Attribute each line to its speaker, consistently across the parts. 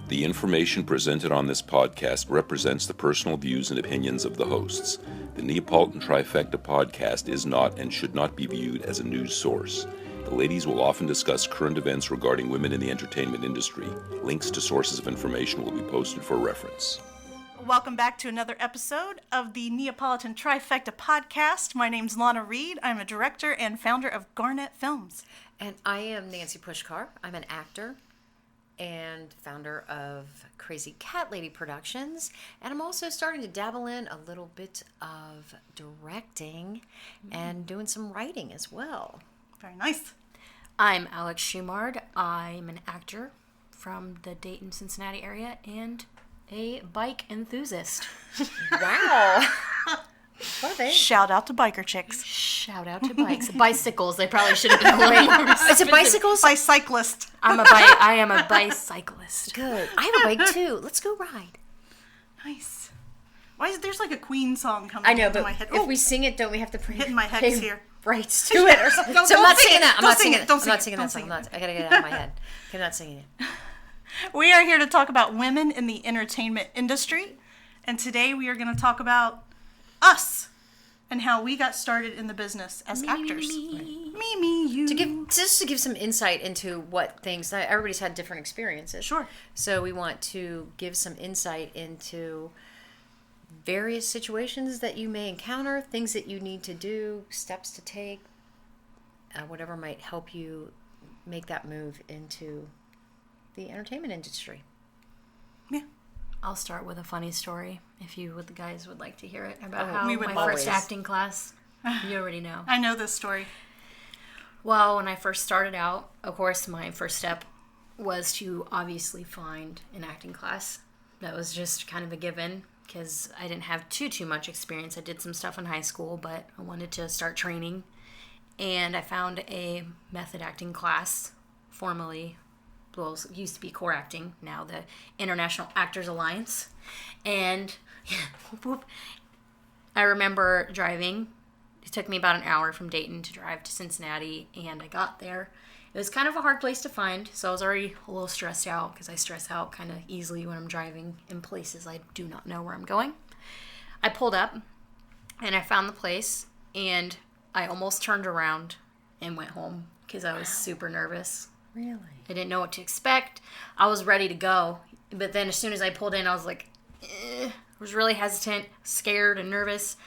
Speaker 1: The information presented on this podcast represents the personal views and opinions of the hosts. The Neapolitan Trifecta podcast is not and should not be viewed as a news source. The ladies will often discuss current events regarding women in the entertainment industry. Links to sources of information will be posted for reference.
Speaker 2: Welcome back to another episode of the Neapolitan Trifecta podcast. My name's Lana Reed. I'm a director and founder of Garnet Films.
Speaker 3: And I am Nancy Pushkar. I'm an actor and founder of Crazy Cat Lady Productions. And I'm also starting to dabble in a little bit of directing and doing some writing as well.
Speaker 2: Very nice.
Speaker 4: I'm Alex Schumard. I'm an actor from the Dayton, Cincinnati area and a bike enthusiast.
Speaker 3: Wow. What are they?
Speaker 2: Shout out to biker chicks.
Speaker 4: Shout out to bikes. Bicycles. They probably should have been way more
Speaker 3: Is it bicycles?
Speaker 2: Bicyclist.
Speaker 4: I am a bicyclist.
Speaker 3: Good. I have a bike too. Let's go ride.
Speaker 2: Nice. Why is there's like a Queen song coming
Speaker 3: I know,
Speaker 2: into
Speaker 3: but
Speaker 2: my head?
Speaker 3: if we sing it, don't we have to
Speaker 2: hitting my hex here.
Speaker 3: Rights to it or something?
Speaker 2: Don't
Speaker 3: So I'm not
Speaker 2: sing
Speaker 3: singing
Speaker 2: it.
Speaker 3: that. I'm
Speaker 2: Don't
Speaker 3: not
Speaker 2: sing
Speaker 3: singing
Speaker 2: it.
Speaker 3: it.
Speaker 2: Don't
Speaker 3: I'm
Speaker 2: sing
Speaker 3: not
Speaker 2: it.
Speaker 3: singing
Speaker 2: Don't
Speaker 3: that song.
Speaker 2: sing
Speaker 3: I gotta get it out of my head. I'm not singing it.
Speaker 2: We are here to talk about women in the entertainment industry. And today we are going to talk about us and how we got started in the business as actors. Me, you.
Speaker 3: Just to give some insight into what things, everybody's had different experiences.
Speaker 2: Sure.
Speaker 3: So we want to give some insight into various situations that you may encounter, things that you need to do, steps to take, whatever might help you make that move into the entertainment industry.
Speaker 2: Yeah.
Speaker 4: I'll start with a funny story, if you guys would like to hear it, about how
Speaker 2: we would
Speaker 4: my
Speaker 2: always.
Speaker 4: first acting class, you already know.
Speaker 2: I know this story.
Speaker 4: Well, when I first started out, of course, my first step was to obviously find an acting class. That was just kind of a given, because I didn't have too much experience. I did some stuff in high school, but I wanted to start training. And I found a method acting class, formerly, well, it used to be core acting, now the International Actors Alliance. And I remember driving. It took me about an hour from Dayton to drive to Cincinnati, and I got there. It was kind of a hard place to find, so I was already a little stressed out, because I stress out kind of easily when I'm driving in places I do not know where I'm going. I pulled up, and I found the place, and I almost turned around and went home, because I was super nervous.
Speaker 3: Really?
Speaker 4: I didn't know what to expect. I was ready to go, but then as soon as I pulled in, I was like, I was really hesitant, scared, and nervous.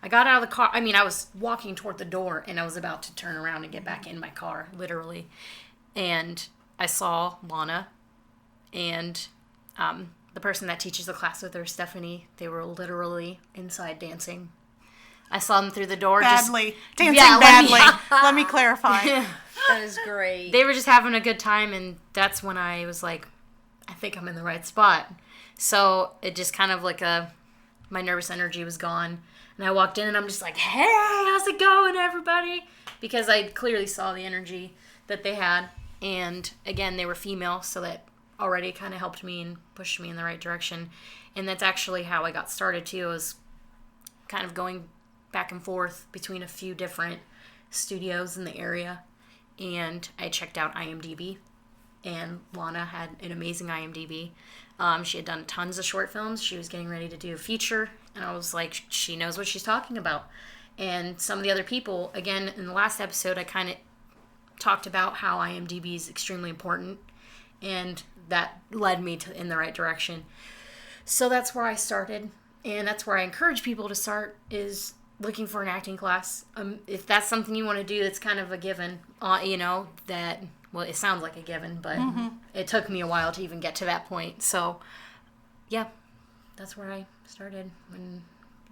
Speaker 4: I got out of the car. I mean, I was walking toward the door, and I was about to turn around and get back in my car, literally. And I saw Lana and the person that teaches the class with her, Stephanie. They were literally inside dancing. I saw them through the door.
Speaker 2: Badly. Dancing
Speaker 4: Yeah,
Speaker 2: badly. Let me clarify.
Speaker 3: That is great.
Speaker 4: They were just having a good time, and that's when I was like, I think I'm in the right spot. So it just kind of like my nervous energy was gone. And I walked in, and I'm just like, hey, how's it going, everybody? Because I clearly saw the energy that they had. And again, they were female, so that already kind of helped me and pushed me in the right direction. And that's actually how I got started, too, was kind of going back and forth between a few different studios in the area. And I checked out IMDb, and Lana had an amazing IMDb. She had done tons of short films. She was getting ready to do a feature, and I was like, she knows what she's talking about. And some of the other people, again, in the last episode, I kind of talked about how IMDb is extremely important, and that led me in the right direction. So that's where I started, and that's where I encourage people to start, is looking for an acting class. If that's something you want to do, it's kind of a given, that, well, it sounds like a given, but it took me a while to even get to that point. So, yeah, that's where I started, and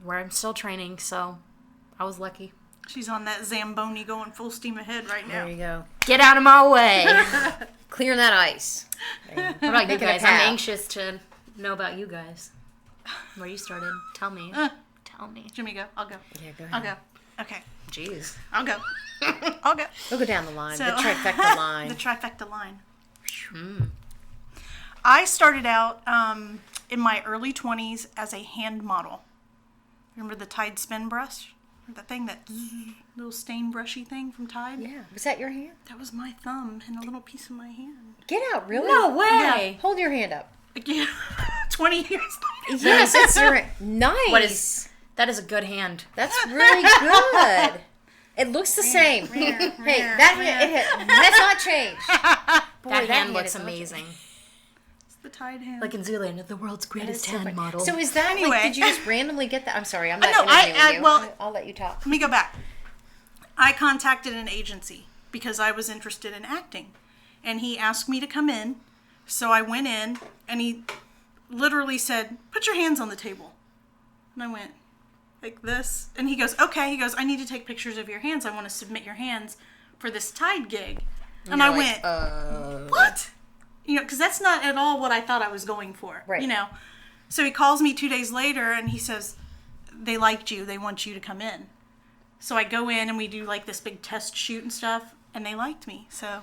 Speaker 4: where I'm still training, so I was lucky.
Speaker 2: She's on that Zamboni going full steam ahead right now.
Speaker 3: There you go.
Speaker 4: Get out of my way.
Speaker 3: Clearing that ice.
Speaker 4: What about you
Speaker 3: Making a
Speaker 4: guys?
Speaker 3: path.
Speaker 4: I'm anxious to know about you guys. Where you started. Tell me. Tell me.
Speaker 2: Jimmy, go. I'll go.
Speaker 3: Yeah, go
Speaker 2: I'll
Speaker 3: ahead.
Speaker 2: go. Okay.
Speaker 3: Jeez.
Speaker 2: I'll go. I'll go.
Speaker 3: We'll go down the line.
Speaker 2: So-
Speaker 3: The trifecta line.
Speaker 2: The trifecta line. I started out in my early 20s as a hand model. Remember the Tide spin brush? That thing, that little stain brushy thing from Tide?
Speaker 3: Yeah. Was that your hand?
Speaker 2: That was my thumb and a little piece of my hand.
Speaker 3: Get out, really?
Speaker 4: No way.
Speaker 3: Hold your hand up.
Speaker 2: Yeah, 20 years later.
Speaker 3: Yes, it's nice.
Speaker 4: That is a good hand.
Speaker 3: That's really good. It looks the same. Hey, that has not changed. Boy,
Speaker 4: That hand
Speaker 3: is
Speaker 4: looks
Speaker 3: not
Speaker 4: amazing.
Speaker 2: It's the Tide hand.
Speaker 4: Like in Zoolander, the world's greatest
Speaker 3: so
Speaker 4: hand
Speaker 3: funny.
Speaker 4: model.
Speaker 3: So is that
Speaker 2: Anyway.
Speaker 3: like, did you just randomly get that? I'm sorry, I'm not
Speaker 2: No,
Speaker 3: interviewing you.
Speaker 2: well-
Speaker 3: I'll let you talk.
Speaker 2: Let me go back. I contacted an agency because I was interested in acting. And he asked me to come in. So I went in and he literally said, "Put your hands on the table." And I went like this. And he goes, "Okay." He goes, "I need to take pictures of your hands. I want to submit your hands for this Tide gig." And I went, "What?" You know, because that's not at all what I thought I was going for.
Speaker 3: Right.
Speaker 2: You know. So he calls me 2 days later and he says, "They liked you. They want you to come in." So I go in and we do like this big test shoot and stuff, and they liked me. So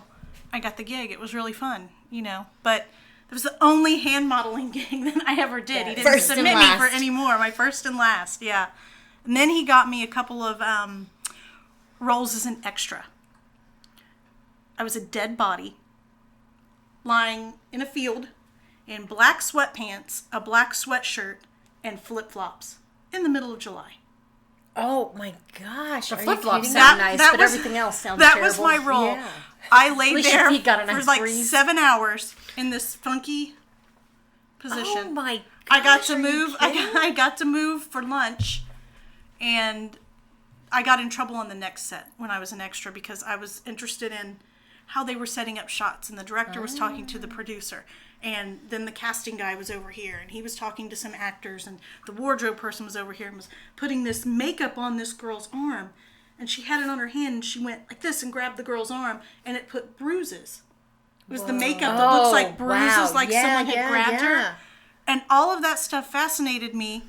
Speaker 2: I got the gig. It was really fun, you know. But it was the only hand modeling gig that I ever did. He didn't
Speaker 4: First and
Speaker 2: submit me for
Speaker 4: last.
Speaker 2: any more. My first and last, yeah. And then he got me a couple of roles as an extra. I was a dead body lying in a field in black sweatpants, a black sweatshirt, and flip-flops in the middle of July.
Speaker 3: Oh my gosh.
Speaker 4: The
Speaker 3: are you
Speaker 4: flip-flops
Speaker 3: kidding
Speaker 4: sound
Speaker 3: me?
Speaker 4: nice,
Speaker 2: that
Speaker 4: but
Speaker 2: was-
Speaker 4: everything else sounds
Speaker 2: That
Speaker 4: terrible.
Speaker 2: was my role.
Speaker 3: Yeah.
Speaker 2: I laid
Speaker 4: least your
Speaker 2: there
Speaker 4: feet got a
Speaker 2: for
Speaker 4: nice
Speaker 2: like
Speaker 4: breeze.
Speaker 2: 7 hours in this funky position.
Speaker 3: Oh my gosh.
Speaker 2: I got to
Speaker 3: are you
Speaker 2: move.
Speaker 3: kidding?
Speaker 2: I got to move for lunch, and I got in trouble on the next set when I was an extra because I was interested in how they were setting up shots, and the director was talking to the producer, and then the casting guy was over here, and he was talking to some actors, and the wardrobe person was over here and was putting this makeup on this girl's arm, and she had it on her hand, and she went like this and grabbed the girl's arm, and it put bruises. It was the makeup that looks like bruises,
Speaker 3: wow.
Speaker 2: like
Speaker 3: Yeah,
Speaker 2: someone had
Speaker 3: yeah,
Speaker 2: grabbed
Speaker 3: yeah.
Speaker 2: her. And all of that stuff fascinated me,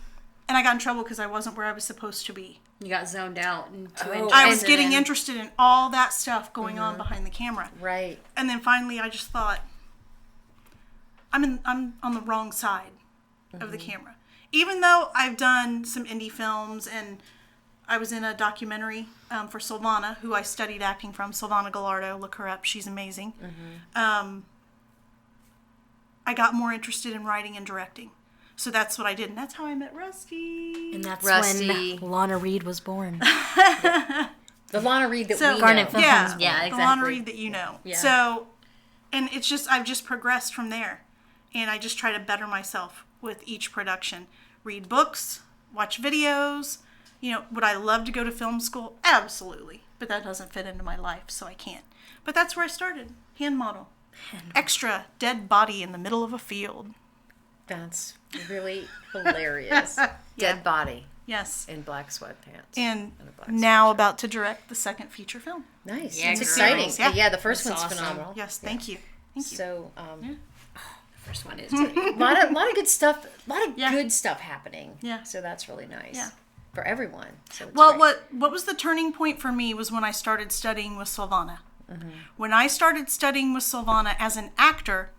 Speaker 2: and I got in trouble because I wasn't where I was supposed to be.
Speaker 4: You got zoned out and too
Speaker 3: Oh.
Speaker 2: I was
Speaker 4: interested
Speaker 2: getting
Speaker 4: in-
Speaker 2: interested in all that stuff going on behind the camera.
Speaker 3: Right.
Speaker 2: And then finally I just thought, I'm on the wrong side of the camera. Even though I've done some indie films and I was in a documentary for Silvana, who I studied acting from, Silvana Gallardo, look her up, she's amazing. I got more interested in writing and directing. So that's what I did, and that's how I met Rusty.
Speaker 4: And that's
Speaker 3: Rusty.
Speaker 4: when Lana Reed was born.
Speaker 3: The Lana Reed that
Speaker 2: So-
Speaker 3: we
Speaker 4: Garnet
Speaker 3: know.
Speaker 4: Film.
Speaker 2: Yeah,
Speaker 4: Yeah,
Speaker 2: the
Speaker 4: exactly.
Speaker 2: Lana Reed that you know.
Speaker 4: Yeah.
Speaker 2: So, and it's just, I've just progressed from there. And I just try to better myself with each production. Read books, watch videos. You know, would I love to go to film school? Absolutely. But that doesn't fit into my life, so I can't. But that's where I started. Hand model. Extra dead body in the middle of a field.
Speaker 3: That's really hilarious. Dead body
Speaker 2: Yes.
Speaker 3: in black sweatpants.
Speaker 2: And
Speaker 3: a black
Speaker 2: now about to direct the second feature film.
Speaker 3: Nice.
Speaker 4: Yeah,
Speaker 3: it's
Speaker 4: congrats.
Speaker 3: exciting.
Speaker 2: Yeah.
Speaker 3: The first
Speaker 4: That's
Speaker 3: one's
Speaker 4: awesome.
Speaker 3: phenomenal.
Speaker 2: Yes, thank you. Thank you.
Speaker 3: So,
Speaker 4: First one is.
Speaker 3: a lot of good stuff. A lot of
Speaker 2: Yeah.
Speaker 3: good stuff happening.
Speaker 2: Yeah.
Speaker 3: So that's really nice.
Speaker 2: Yeah.
Speaker 3: For everyone. So it's
Speaker 2: Well,
Speaker 3: great.
Speaker 2: what was the turning point for me was when I started studying with Silvana. When I started studying with Silvana as an actor,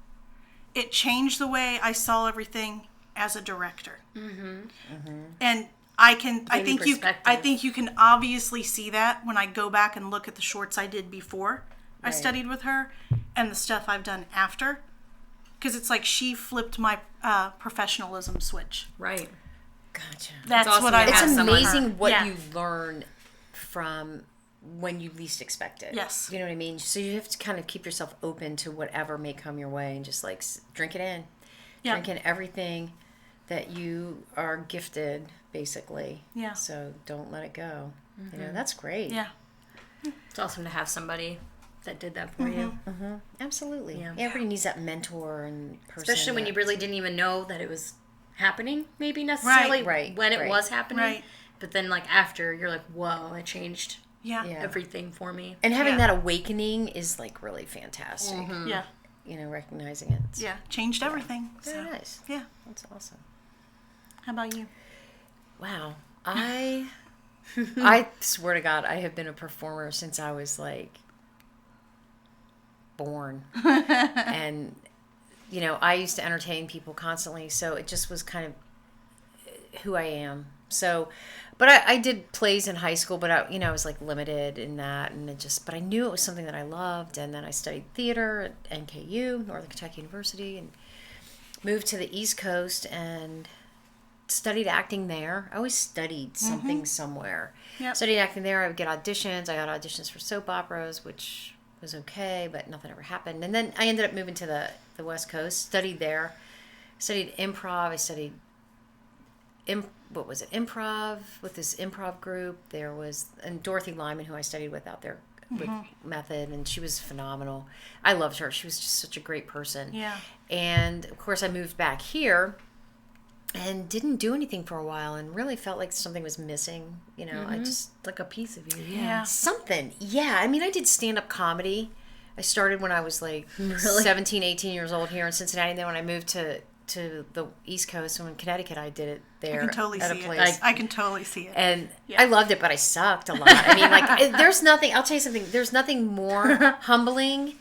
Speaker 2: it changed the way I saw everything as a director. And I
Speaker 4: Gave you
Speaker 2: think you
Speaker 4: perspective.
Speaker 2: can obviously see that when I go back and look at the shorts I did before I
Speaker 3: Right.
Speaker 2: studied with her and the stuff I've done after. Because it's like she flipped my professionalism switch.
Speaker 4: Right.
Speaker 3: Gotcha.
Speaker 2: That's
Speaker 4: awesome
Speaker 2: what
Speaker 4: to
Speaker 2: I
Speaker 4: have
Speaker 3: It's
Speaker 2: learned from her.
Speaker 3: amazing what
Speaker 2: Yeah.
Speaker 3: you learn from when you least expect it.
Speaker 2: Yes.
Speaker 3: You know what I mean? So you have to kind of keep yourself open to whatever may come your way and just like drink it in.
Speaker 2: Yeah.
Speaker 3: Drink in everything that you are gifted, basically.
Speaker 2: Yeah.
Speaker 3: So don't let it go. You know, that's great.
Speaker 2: Yeah.
Speaker 4: It's awesome to have somebody that did that for you.
Speaker 3: Absolutely.
Speaker 4: Yeah.
Speaker 3: Everybody needs that mentor and person.
Speaker 4: Especially when you
Speaker 3: that-
Speaker 4: really didn't even know that it was happening, maybe necessarily
Speaker 3: Right,
Speaker 4: when it
Speaker 3: right.
Speaker 4: was happening.
Speaker 2: Right.
Speaker 4: But then, like, after, you're like, whoa, it changed
Speaker 2: Yeah.
Speaker 3: Yeah.
Speaker 4: everything for me.
Speaker 3: And having
Speaker 2: Yeah.
Speaker 3: that awakening is like really fantastic.
Speaker 2: Yeah.
Speaker 3: You know, recognizing it. It's
Speaker 2: Yeah. Changed everything.
Speaker 3: very
Speaker 2: So,
Speaker 3: nice.
Speaker 2: yeah.
Speaker 3: That's awesome.
Speaker 2: How about you?
Speaker 3: Wow. I swear to God, I have been a performer since I was like born. And you know, I used to entertain people constantly, so it just was kind of who I am. So, but I did plays in high school, but I was like limited in that, and but I knew it was something that I loved, and then I studied theater at NKU, Northern Kentucky University, and moved to the East Coast and studied acting there. I always studied something somewhere.
Speaker 2: Yep.
Speaker 3: Studied acting there. I would get auditions. I got auditions for soap operas, which was okay, but nothing ever happened. And then I ended up moving to the West Coast, studied there, studied improv. I studied, improv with this improv group. There was, and Dorothy Lyman, who I studied with out there with Method, and she was phenomenal. I loved her. She was just such a great person.
Speaker 2: Yeah.
Speaker 3: And, of course, I moved back here and didn't do anything for a while and really felt like something was missing. You know, I just...
Speaker 4: Like a piece of you.
Speaker 2: Yeah.
Speaker 3: Something. Yeah. I mean, I did stand-up comedy. I started when I was like 17, 18 years old here in Cincinnati. And then when I moved to the East Coast, and in Connecticut, I did it there.
Speaker 2: I can totally
Speaker 3: at a
Speaker 2: see
Speaker 3: place.
Speaker 2: it. I can totally see it.
Speaker 3: And I loved it, but I sucked a lot. I mean, like, there's nothing... I'll tell you something. There's nothing more humbling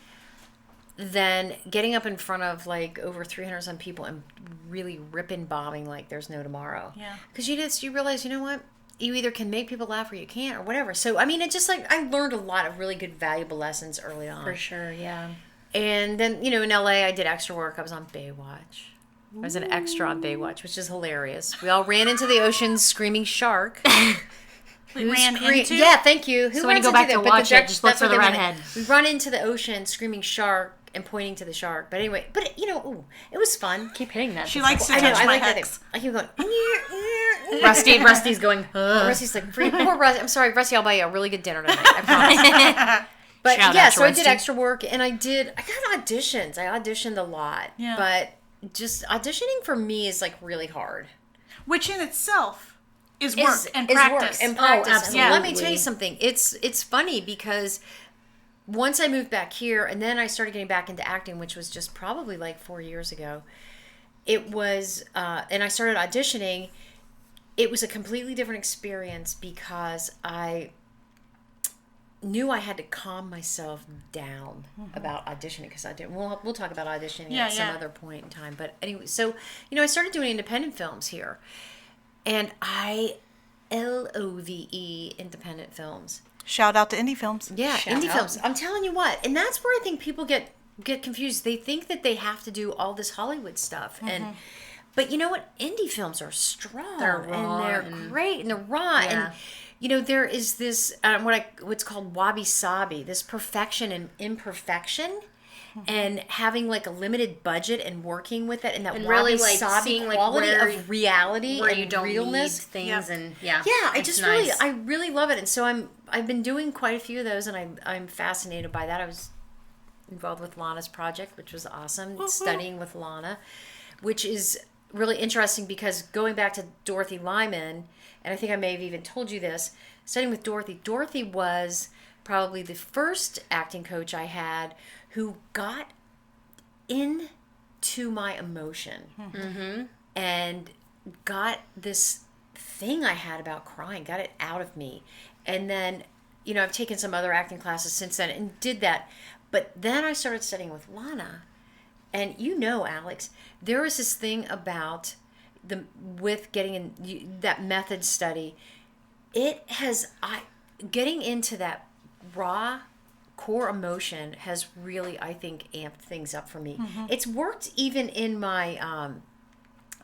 Speaker 3: than getting up in front of like over 300 some people and really ripping bombing like there's no tomorrow.
Speaker 2: Yeah.
Speaker 3: Because you realize, you know what? You either can make people laugh or you can't or whatever. So, I mean, it just like, I learned a lot of really good, valuable lessons early on.
Speaker 4: For sure, yeah.
Speaker 3: And then, you know, in LA, I did extra work. I was on Baywatch. I was an extra on Baywatch, which is hilarious. We all ran into the ocean screaming shark.
Speaker 2: Into?
Speaker 3: Yeah, thank you.
Speaker 4: So when you go back to watch it, just look for the redhead.
Speaker 3: We run into the ocean screaming shark and pointing to the shark. But anyway, you know, ooh, it was fun.
Speaker 4: Keep hitting that.
Speaker 2: She likes to
Speaker 3: I know,
Speaker 2: touch
Speaker 3: I
Speaker 2: my
Speaker 3: like that
Speaker 2: hex.
Speaker 3: thing. I keep going.
Speaker 4: Rusty's going,
Speaker 3: Rusty's like, poor Rusty. I'm sorry, Rusty, I'll buy you a really good dinner tonight. I promise. But
Speaker 4: Shout
Speaker 3: yeah,
Speaker 4: out to
Speaker 3: so I did
Speaker 4: Rusty.
Speaker 3: extra work and I got auditions. I auditioned a lot.
Speaker 2: Yeah.
Speaker 3: But just auditioning for me is like really hard.
Speaker 2: Which in itself is work and
Speaker 3: is
Speaker 2: practice.
Speaker 3: Work and practice.
Speaker 4: absolutely.
Speaker 3: And let me tell you something. It's funny because once I moved back here and then I started getting back into acting, which was just probably like 4 years ago, it was, and I started auditioning, it was a completely different experience because I knew I had to calm myself down about auditioning because I didn't. We'll talk about auditioning at some other point in time. But anyway, so you know, I started doing independent films here, and LOVE independent films.
Speaker 2: Shout out to indie films.
Speaker 3: Yeah,
Speaker 4: Shout
Speaker 3: indie
Speaker 4: out.
Speaker 3: films. I'm telling you what, and that's where I think people get confused. They think that they have to do all this Hollywood stuff, but you know what? Indie films are strong.
Speaker 4: They're raw
Speaker 3: and they're
Speaker 4: and-
Speaker 3: great and they're raw
Speaker 4: Yeah.
Speaker 3: and. You know, there is this what's called wabi-sabi, this perfection and imperfection, and having like a limited budget and working with it, and that
Speaker 4: And really, like,
Speaker 3: wabi-sabi
Speaker 4: seeing, like,
Speaker 3: quality
Speaker 4: where-
Speaker 3: of reality
Speaker 4: where
Speaker 3: and
Speaker 4: you don't
Speaker 3: realness.
Speaker 4: need things
Speaker 2: Yep.
Speaker 4: and yeah.
Speaker 3: Yeah,
Speaker 4: it's nice.
Speaker 3: I really love it, and so I've been doing quite a few of those, and I'm fascinated by that. I was involved with Lana's project, which was awesome, studying with Lana, which is really interesting because going back to Dorothy Lyman, and I think I may have even told you this, studying with Dorothy. Dorothy was probably the first acting coach I had who got into my emotion and got this thing I had about crying, got it out of me. And then, you know, I've taken some other acting classes since then and did that. But then I started studying with Lana. And you know, Alex, there was this thing about getting in that method study. Getting into that raw core emotion has really, I think, amped things up for me. It's worked even in my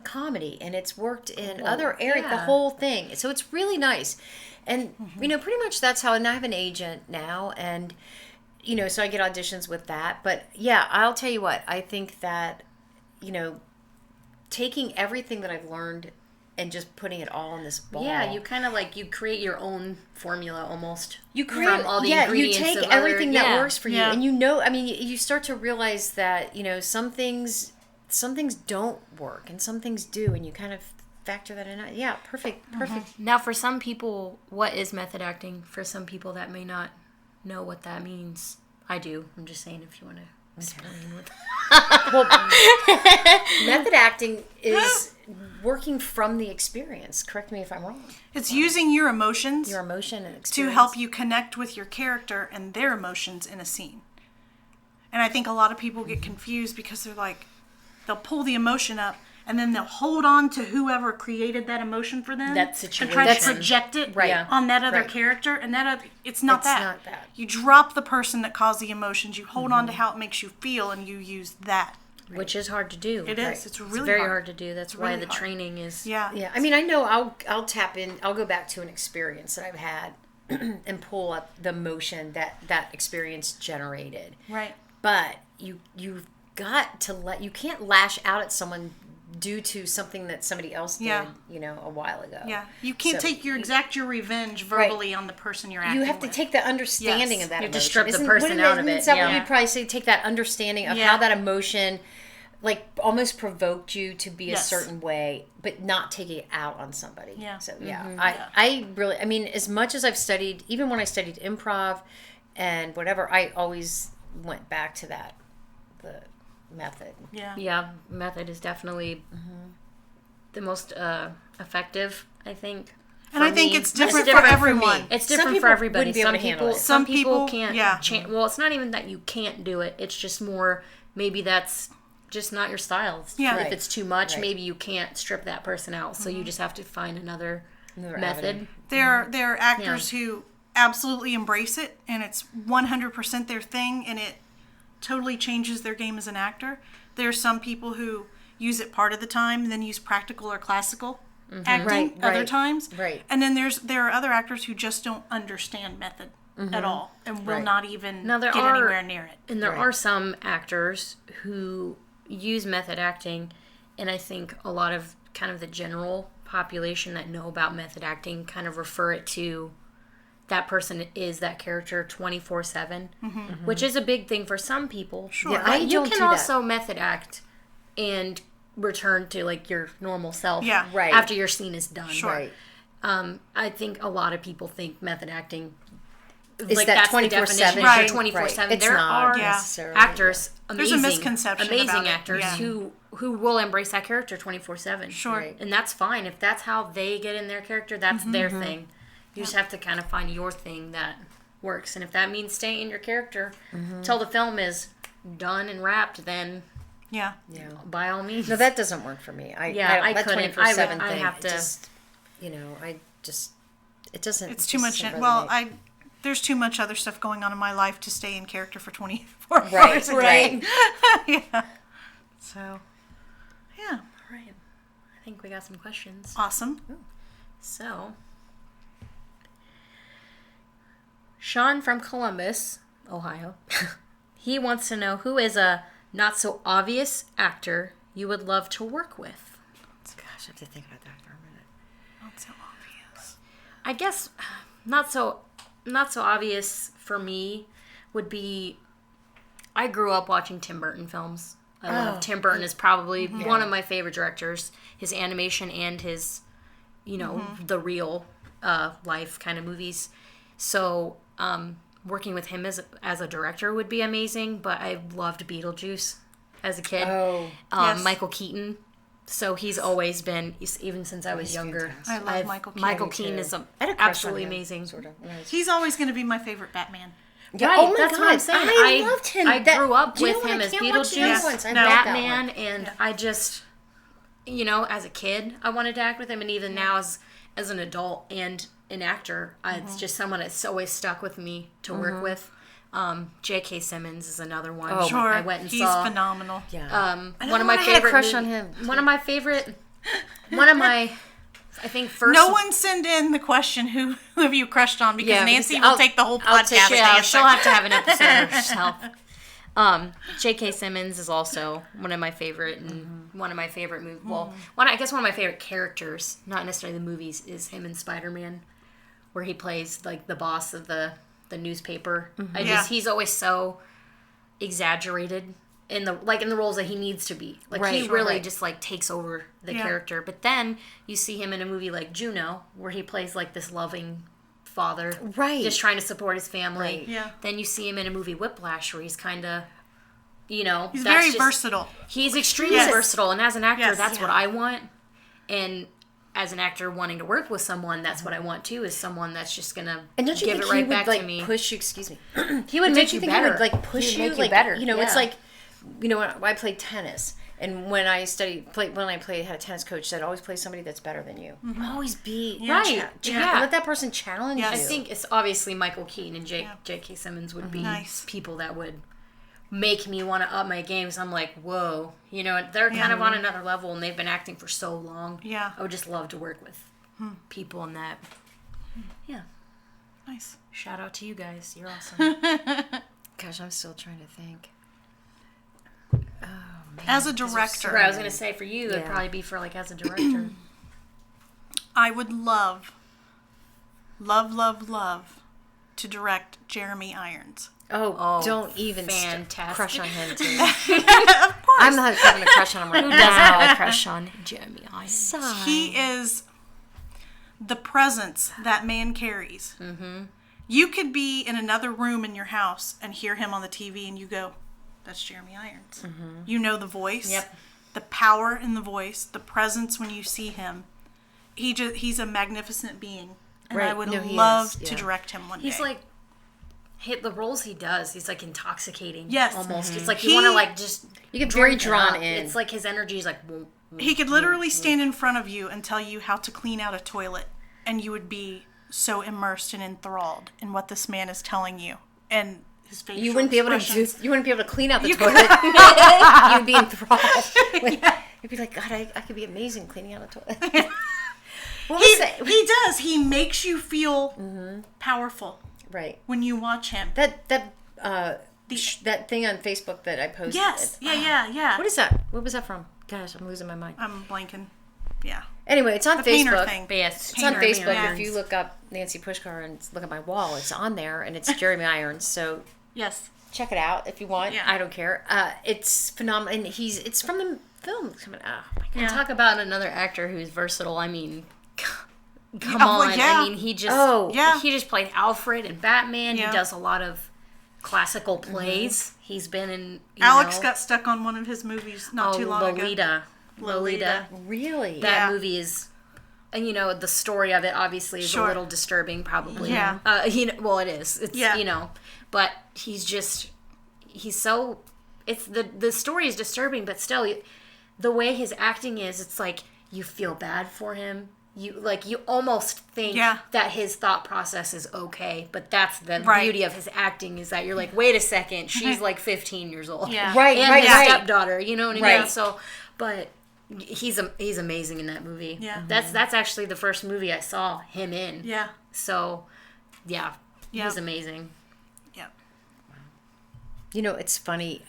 Speaker 3: comedy, and it's worked in other areas, the
Speaker 4: yeah.
Speaker 3: whole thing. So it's really nice. And, you know, pretty much that's how, and I have an agent now, and, you know, so I get auditions with that. But yeah, I'll tell you what, I think that, you know, taking everything that I've learned and just putting it all in this ball.
Speaker 4: Yeah, you kind of like, you create your own formula almost.
Speaker 3: You create
Speaker 4: from all the
Speaker 3: you
Speaker 4: ingredients
Speaker 3: take
Speaker 4: of
Speaker 3: everything
Speaker 4: other,
Speaker 3: that
Speaker 4: yeah.
Speaker 3: works for you,
Speaker 2: Yeah.
Speaker 3: and you know, I mean, you start to realize that, you know, some things don't work and some things do, and you kind of factor that in. Yeah, perfect.
Speaker 4: Now, for some people, what is method acting? For some people that may not know what that means. I do. I'm just saying if you want to explain what
Speaker 3: Method acting is working from the experience. Correct me if I'm wrong.
Speaker 2: It's using your emotions
Speaker 3: Your emotion and
Speaker 2: to
Speaker 3: experience.
Speaker 2: help you connect with your character and their emotions in a scene. And I think a lot of people get confused because they're like, they'll pull the emotion up and then they'll hold on to whoever created that emotion for them.
Speaker 4: That
Speaker 2: And
Speaker 4: situation.
Speaker 2: try to project it
Speaker 3: Right. Yeah.
Speaker 2: on that other
Speaker 3: Right.
Speaker 2: character. And that other, it's not
Speaker 3: It's
Speaker 2: that.
Speaker 3: not that.
Speaker 2: You drop the person that caused the emotions. You hold on to how it makes you feel and you use that.
Speaker 4: which is hard to do.
Speaker 2: It is. It's really
Speaker 4: very
Speaker 2: hard.
Speaker 4: hard to do. That's why
Speaker 2: really
Speaker 4: the
Speaker 2: hard.
Speaker 4: training is.
Speaker 2: Yeah.
Speaker 3: Yeah, I mean, I know I'll tap in. I'll go back to an experience that I've had and pull up the emotion that experience generated.
Speaker 2: Right.
Speaker 3: But you've got to you can't lash out at someone due to something that somebody else did,
Speaker 2: Yeah.
Speaker 3: a while ago.
Speaker 2: Yeah. You can't
Speaker 3: So
Speaker 2: exact your revenge verbally on the person you're acting
Speaker 3: You have to
Speaker 2: with.
Speaker 3: take the understanding
Speaker 2: Yes.
Speaker 3: of that
Speaker 4: You have to
Speaker 3: emotion.
Speaker 4: strip the
Speaker 3: Isn't-
Speaker 4: person
Speaker 3: wouldn't
Speaker 4: out of it,
Speaker 3: Isn't that what
Speaker 4: yeah.
Speaker 3: we probably say? Take that understanding of
Speaker 2: Yeah.
Speaker 3: how that emotion, like, almost provoked you to be
Speaker 2: Yes.
Speaker 3: a certain way, but not take it out on somebody.
Speaker 2: Yeah.
Speaker 3: So, I really, I mean, as much as I've studied, even when I studied improv and whatever, I always went back to the method.
Speaker 2: Yeah.
Speaker 4: Yeah, method is definitely the most effective, I think.
Speaker 2: And I
Speaker 4: for
Speaker 2: think
Speaker 4: me.
Speaker 2: it's different,
Speaker 3: different
Speaker 2: for
Speaker 3: for
Speaker 2: everyone.
Speaker 3: me.
Speaker 4: It's
Speaker 3: Some
Speaker 4: different for
Speaker 3: people
Speaker 4: everybody.
Speaker 3: wouldn't be able
Speaker 4: Some
Speaker 3: to handle
Speaker 4: people,
Speaker 3: it.
Speaker 2: Some
Speaker 4: some people
Speaker 2: people,
Speaker 4: can't.
Speaker 2: yeah.
Speaker 4: Well, it's not even that you can't do it. It's just more maybe that's just not your style.
Speaker 2: Yeah.
Speaker 4: If
Speaker 2: Right.
Speaker 4: it's too much,
Speaker 3: Right.
Speaker 4: maybe you can't strip that person out. So you just have to find another
Speaker 3: Another
Speaker 4: method.
Speaker 3: avenue.
Speaker 2: There are actors who absolutely embrace it, and it's 100% their thing, and it totally changes their game as an actor. There are some people who use it part of the time and then use practical or classical acting
Speaker 3: Right,
Speaker 2: other
Speaker 3: right,
Speaker 2: times.
Speaker 3: right.
Speaker 2: And then there are other actors who just don't understand method at all and will
Speaker 3: Right.
Speaker 2: not even
Speaker 4: Now, there
Speaker 2: get
Speaker 4: are-
Speaker 2: anywhere near it.
Speaker 4: And there
Speaker 3: Right.
Speaker 4: are some actors who use method acting, and I think a lot of kind of the general population that know about method acting kind of refer it to that person is that character 24/7, which is a big thing for some people.
Speaker 2: Sure.
Speaker 3: Yeah,
Speaker 4: But
Speaker 3: I
Speaker 4: you
Speaker 3: don't
Speaker 4: can
Speaker 3: do that.
Speaker 4: also method act and return to like your normal self
Speaker 2: Yeah.
Speaker 3: Right.
Speaker 4: after your scene is done.
Speaker 2: Sure.
Speaker 3: Right.
Speaker 4: I think a lot of people think method acting
Speaker 3: Is
Speaker 4: like
Speaker 3: that
Speaker 4: that's the
Speaker 3: 24/7?
Speaker 4: definition
Speaker 2: Right.
Speaker 4: of 24/7.
Speaker 3: Right. It's
Speaker 4: there
Speaker 3: not
Speaker 4: are
Speaker 3: necessarily.
Speaker 4: actors,
Speaker 2: There's a
Speaker 4: amazing,
Speaker 2: misconception
Speaker 4: amazing
Speaker 2: about it.
Speaker 4: actors
Speaker 2: Yeah.
Speaker 4: who will embrace that character 24/7.
Speaker 2: Sure.
Speaker 3: Right.
Speaker 4: And that's fine. If that's how they get in their character, that's
Speaker 2: Mm-hmm.
Speaker 4: their thing. You just have to kind of find your thing that works. And if that means staying in your character till the film is done and wrapped, then
Speaker 2: Yeah.
Speaker 3: Yeah.
Speaker 4: by all means.
Speaker 3: No, that doesn't work for me. I
Speaker 4: couldn't.
Speaker 3: 24/7
Speaker 4: I
Speaker 3: thing.
Speaker 4: have
Speaker 3: it
Speaker 4: to-
Speaker 3: just, it doesn't.
Speaker 2: It's
Speaker 3: it
Speaker 2: too
Speaker 3: just
Speaker 2: much.
Speaker 3: doesn't
Speaker 2: Well,
Speaker 3: resonate.
Speaker 2: there's too much other stuff going on in my life to stay in character for 24
Speaker 3: Right,
Speaker 2: hours a
Speaker 3: right.
Speaker 2: day. Yeah. So, yeah.
Speaker 4: All right. I think we got some questions.
Speaker 2: Awesome.
Speaker 4: So, Sean from Columbus, Ohio, he wants to know who is a not so obvious actor you would love to work with.
Speaker 3: Gosh, I have to think about that for a minute.
Speaker 2: Not so obvious.
Speaker 4: I guess not so obvious for me would be I grew up watching Tim Burton films. I love Tim Burton is probably one of my favorite directors. His animation and his, the real life kind of movies. So working with him as a director would be amazing. But I loved Beetlejuice as a kid.
Speaker 3: Oh,
Speaker 2: Yes.
Speaker 4: Michael Keaton. So he's always been, even since I was
Speaker 3: He's
Speaker 4: younger.
Speaker 3: fantastic.
Speaker 2: I love Michael Keaton.
Speaker 4: Michael
Speaker 3: Me
Speaker 4: Keaton
Speaker 3: too.
Speaker 4: is
Speaker 3: I had a crush on
Speaker 4: absolutely
Speaker 3: him,
Speaker 4: amazing.
Speaker 3: Sort of. when I was-
Speaker 2: He's always going to be my favorite Batman.
Speaker 3: Yeah,
Speaker 4: Right,
Speaker 3: oh my
Speaker 4: that's
Speaker 3: God.
Speaker 4: what I'm saying.
Speaker 3: I loved him.
Speaker 4: I
Speaker 3: That-
Speaker 4: grew up
Speaker 3: do you
Speaker 4: with
Speaker 3: know what?
Speaker 4: him
Speaker 3: I
Speaker 4: as
Speaker 3: can't watch the other
Speaker 4: Beetlejuice,
Speaker 3: ones. I
Speaker 2: No.
Speaker 3: like that
Speaker 4: Batman,
Speaker 3: one.
Speaker 4: and I just, as a kid, I wanted to act with him, and even now as an adult and an actor, it's just someone that's always stuck with me to work with. J.K. Simmons is another one.
Speaker 3: Oh,
Speaker 2: Sure.
Speaker 4: I went and
Speaker 2: He's
Speaker 4: saw.
Speaker 2: phenomenal.
Speaker 3: Yeah.
Speaker 4: One of my
Speaker 3: I had a
Speaker 4: favorite.
Speaker 3: crush on him.
Speaker 4: One of my favorite. One of my. I think first.
Speaker 2: No one send in the question who have you crushed on because
Speaker 3: Yeah,
Speaker 2: Nancy
Speaker 3: because
Speaker 2: will take the whole
Speaker 3: I'll take-
Speaker 2: podcast. to
Speaker 4: Yeah,
Speaker 2: answer.
Speaker 4: she'll have to have an episode herself. J.K. Simmons is also one of my favorite and one of my favorite movies. Well, I guess one of my favorite characters, not necessarily the movies, is him in Spider-Man, where he plays like the boss of the newspaper.
Speaker 2: Yeah.
Speaker 4: He's always so exaggerated in the roles that he needs to be. Like
Speaker 3: Right,
Speaker 4: he
Speaker 3: sure,
Speaker 4: really
Speaker 3: right.
Speaker 4: just like takes over the
Speaker 2: Yeah.
Speaker 4: character. But then you see him in a movie like Juno, where he plays like this loving father,
Speaker 3: Right.
Speaker 4: just trying to support his family.
Speaker 3: Right.
Speaker 2: Yeah.
Speaker 4: Then you see him in a movie Whiplash, where he's kind of,
Speaker 2: He's
Speaker 4: that's
Speaker 2: very
Speaker 4: just-
Speaker 2: versatile.
Speaker 4: He's extremely
Speaker 2: Yes.
Speaker 4: versatile, and as an actor,
Speaker 2: Yes.
Speaker 4: that's what
Speaker 3: Yeah.
Speaker 4: I want. And as an actor wanting to work with someone, that's what I want too. Is someone that's just gonna
Speaker 3: And don't you
Speaker 4: give
Speaker 3: think
Speaker 4: it right
Speaker 3: he would
Speaker 4: back
Speaker 3: like
Speaker 4: to me.
Speaker 3: push you? Excuse me. He would
Speaker 4: make
Speaker 3: make you
Speaker 4: you
Speaker 3: think he would
Speaker 4: better.
Speaker 3: like push
Speaker 4: He would
Speaker 3: you
Speaker 4: make you
Speaker 3: like
Speaker 4: better,
Speaker 3: It's
Speaker 4: yeah.
Speaker 3: like when I played tennis, and when I had a tennis coach that always play somebody that's better than you. Always be
Speaker 4: Right. Yeah.
Speaker 3: Let that person challenge
Speaker 2: Yes.
Speaker 3: you.
Speaker 4: I think it's obviously Michael Keaton and J.K. Simmons would be
Speaker 2: Nice.
Speaker 4: people that would make me want to up my game. So I'm like, whoa, you know, they're kind of on another level, and they've been acting for so long.
Speaker 2: Yeah.
Speaker 4: I would just love to work with people in that. Yeah.
Speaker 2: Nice.
Speaker 4: Shout out to you guys. You're awesome.
Speaker 3: Gosh, I'm still trying to think. Oh, man.
Speaker 2: As a director,
Speaker 4: I was going to say for you, it'd probably be for like as a director.
Speaker 2: I would love to direct Jeremy Irons.
Speaker 3: Oh, don't even
Speaker 4: fantastic.
Speaker 3: crush on him, too.
Speaker 2: Of course.
Speaker 3: I'm not having a crush on him right
Speaker 4: Who
Speaker 3: now.
Speaker 4: doesn't have a crush on Jeremy Irons?
Speaker 3: Sigh.
Speaker 2: He is the presence that man carries. Mm-hmm. You could be in another room in your house and hear him on the TV and you go, that's Jeremy Irons. Mm-hmm. You know the voice.
Speaker 4: Yep.
Speaker 2: The power in the voice, the presence when you see him. He's a magnificent being. And I would love to direct him one day.
Speaker 4: He's like, the roles he does, he's like intoxicating.
Speaker 2: Yes.
Speaker 4: Almost. It's like you want to like just...
Speaker 3: You get very drawn
Speaker 4: in.
Speaker 3: in.
Speaker 4: It's like his energy is like...
Speaker 2: He could literally stand in front of you and tell you how to clean out a toilet. And you would be so immersed and enthralled in what this man is telling you. And his facial
Speaker 3: You wouldn't be able
Speaker 2: expressions.
Speaker 3: to clean out the toilet. You'd be enthralled. You'd be like, God, I could be amazing cleaning out a toilet.
Speaker 2: He does. He makes you feel powerful.
Speaker 3: Right.
Speaker 2: When you watch him.
Speaker 3: That thing on Facebook that I posted.
Speaker 2: Yes. Yeah.
Speaker 3: What is that? What was that from? Gosh, I'm losing my mind.
Speaker 2: I'm blanking. Yeah.
Speaker 3: Anyway, it's on
Speaker 2: The
Speaker 3: Facebook.
Speaker 2: painter thing.
Speaker 4: But yes,
Speaker 3: It's on Facebook.
Speaker 2: Yeah.
Speaker 3: If you look up Nancy Pushkar and look at my wall, it's on there, and it's Jeremy Irons. So
Speaker 2: Yes.
Speaker 3: check it out if you want.
Speaker 2: Yeah.
Speaker 3: I don't care. It's phenomenal, and it's from the film coming out. Oh my God.
Speaker 4: Talk about another actor who's versatile. I mean, come
Speaker 2: well,
Speaker 4: on.
Speaker 2: yeah.
Speaker 4: I mean, he just played Alfred in Batman.
Speaker 2: Yeah.
Speaker 4: He does a lot of classical plays. He's been in
Speaker 2: Alex got stuck on one of his movies not too long ago.
Speaker 4: Lolita.
Speaker 3: Really?
Speaker 4: That movie is, and the story of it obviously is a little disturbing, probably.
Speaker 2: Yeah.
Speaker 4: Well, it is. It's but he's so. It's the story is disturbing, but still, the way his acting is, it's like you feel bad for him. You almost think that his thought process is okay, but that's the beauty of his acting is that you're like, wait a second, she's like 15 years old,
Speaker 2: Yeah.
Speaker 3: Right.
Speaker 4: and
Speaker 3: Right.
Speaker 4: his
Speaker 3: Right.
Speaker 4: stepdaughter, you know what I mean?
Speaker 3: Right.
Speaker 4: So, but he's amazing in that movie.
Speaker 2: Yeah.
Speaker 4: That's actually the first movie I saw him in.
Speaker 2: Yeah.
Speaker 4: So, yeah.
Speaker 2: Yeah.
Speaker 4: He's amazing.
Speaker 2: Yeah.
Speaker 3: It's funny.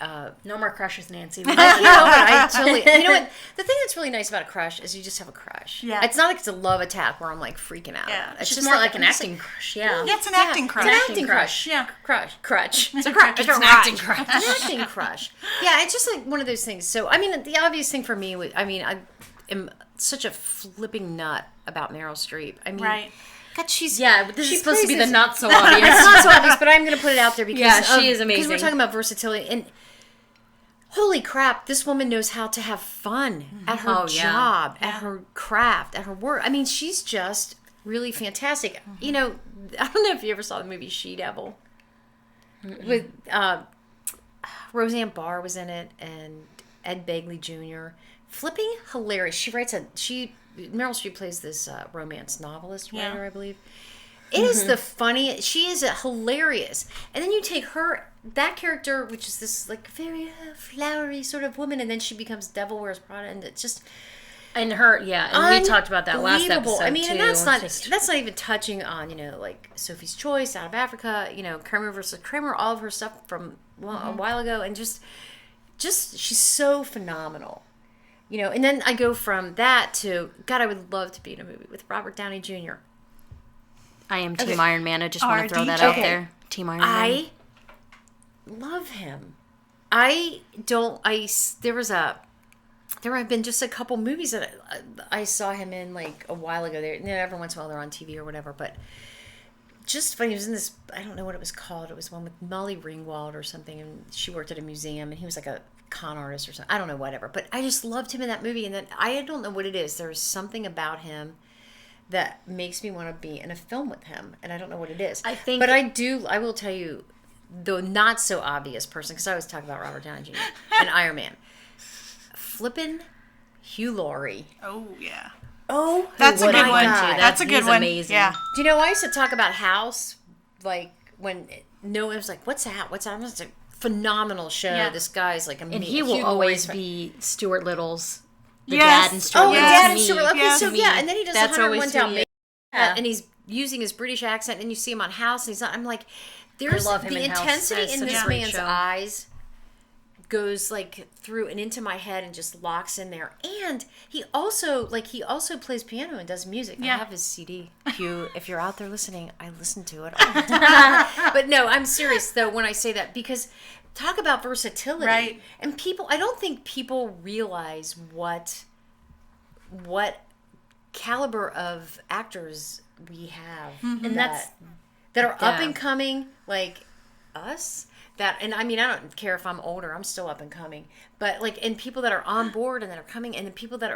Speaker 4: No more crushes, Nancy.
Speaker 3: I totally. You know what? The thing that's really nice about a crush is you just have a crush.
Speaker 2: Yeah.
Speaker 3: It's not like it's a love attack where I'm like freaking out.
Speaker 2: Yeah.
Speaker 3: It's
Speaker 4: It's
Speaker 3: just
Speaker 4: more like an
Speaker 3: I'm just
Speaker 4: acting crush. Yeah.
Speaker 2: Yeah, it's an acting crush.
Speaker 3: It's an acting crush.
Speaker 2: Yeah.
Speaker 3: Crutch.
Speaker 4: It's a crush. It's an acting crush.
Speaker 3: An acting crush. Yeah, it's just like one of those things. So, I mean, the obvious thing for me was, I am such a flipping nut about Meryl Streep. I mean,
Speaker 2: Right.
Speaker 3: God, she's
Speaker 4: This
Speaker 3: she
Speaker 4: is supposed to be
Speaker 3: plays
Speaker 4: the
Speaker 3: this-
Speaker 4: not so obvious.
Speaker 3: It's not so obvious, but I'm going to put it out there because
Speaker 4: Yeah, she is
Speaker 3: Because
Speaker 4: amazing.
Speaker 3: we're talking about versatility and. Holy crap, this woman knows how to have fun at her
Speaker 4: Oh, yeah.
Speaker 3: job, at her craft, at her work. I mean, she's just really fantastic. I don't know if you ever saw the movie She-Devil. With Roseanne Barr was in it and Ed Begley Jr. Flipping hilarious. Meryl Streep plays this romance novelist writer, I believe. It is the funniest. She is hilarious. And then you take that character, which is this like very flowery sort of woman, and then she becomes Devil Wears Prada, and it's just
Speaker 4: And we talked about that last
Speaker 3: unbelievable.
Speaker 4: episode.
Speaker 3: I mean,
Speaker 4: too.
Speaker 3: and that's
Speaker 4: It's
Speaker 3: not even touching on like Sophie's Choice out of Africa, Kramer versus Kramer, all of her stuff from a while ago, and just she's so phenomenal. And then I go from that to God, I would love to be in a movie with Robert Downey Jr.
Speaker 4: I am Team Iron Man. I just want to throw that out there. Team Iron Man.
Speaker 3: I love him. There have been just a couple movies that I saw him in like a while ago. Every once in a while they're on TV or whatever, but just funny. He was in this, I don't know what it was called. It was one with Molly Ringwald or something, and she worked at a museum, and he was like a con artist or something. I don't know, whatever. But I just loved him in that movie, and then I don't know what it is. There's something about him that makes me want to be in a film with him, and I don't know what it is. But I will tell you, the not so obvious person, because I always talk about Robert Downey Jr. and Iron Man. Flippin' Hugh Laurie.
Speaker 2: Oh, yeah.
Speaker 3: Oh,
Speaker 2: That's a good
Speaker 3: my
Speaker 2: one.
Speaker 3: God.
Speaker 2: That's a good
Speaker 4: He's
Speaker 2: one.
Speaker 4: amazing.
Speaker 2: Yeah.
Speaker 3: Do I used to talk about House, like, when no one was like, what's that? I was like, phenomenal show.
Speaker 2: Yeah.
Speaker 3: This guy's like
Speaker 4: And he will always be Stuart Little's the
Speaker 2: Yes.
Speaker 4: dad in Stuart
Speaker 3: the
Speaker 4: Little.
Speaker 3: dad
Speaker 4: to
Speaker 3: and
Speaker 4: me.
Speaker 3: Stuart. Okay,
Speaker 2: Yes.
Speaker 3: so
Speaker 4: To me,
Speaker 3: yeah, and then he does
Speaker 4: that's
Speaker 3: 101
Speaker 4: always who
Speaker 3: Dalmatians,
Speaker 4: he is.
Speaker 3: and he's using his British accent, and you see him on House, and he's not. I'm like, there's
Speaker 4: love him
Speaker 3: the
Speaker 4: in House.
Speaker 3: intensity
Speaker 4: That's
Speaker 3: in
Speaker 4: such a
Speaker 3: this
Speaker 4: great
Speaker 3: man's
Speaker 4: show.
Speaker 3: eyes goes like through and into my head and just locks in there. And he also plays piano and does music.
Speaker 2: Yeah.
Speaker 3: I have his CD. If you're out there listening, I listen to it. But no, I'm serious though when I say that, because talk about versatility.
Speaker 2: Right.
Speaker 3: And I don't think people realize what caliber of actors we have.
Speaker 4: And that's
Speaker 3: that are up
Speaker 4: Yeah.
Speaker 3: and coming, like us. And I mean, I don't care if I'm older; I'm still up and coming. But like, and people that are on board and that are coming, and the people that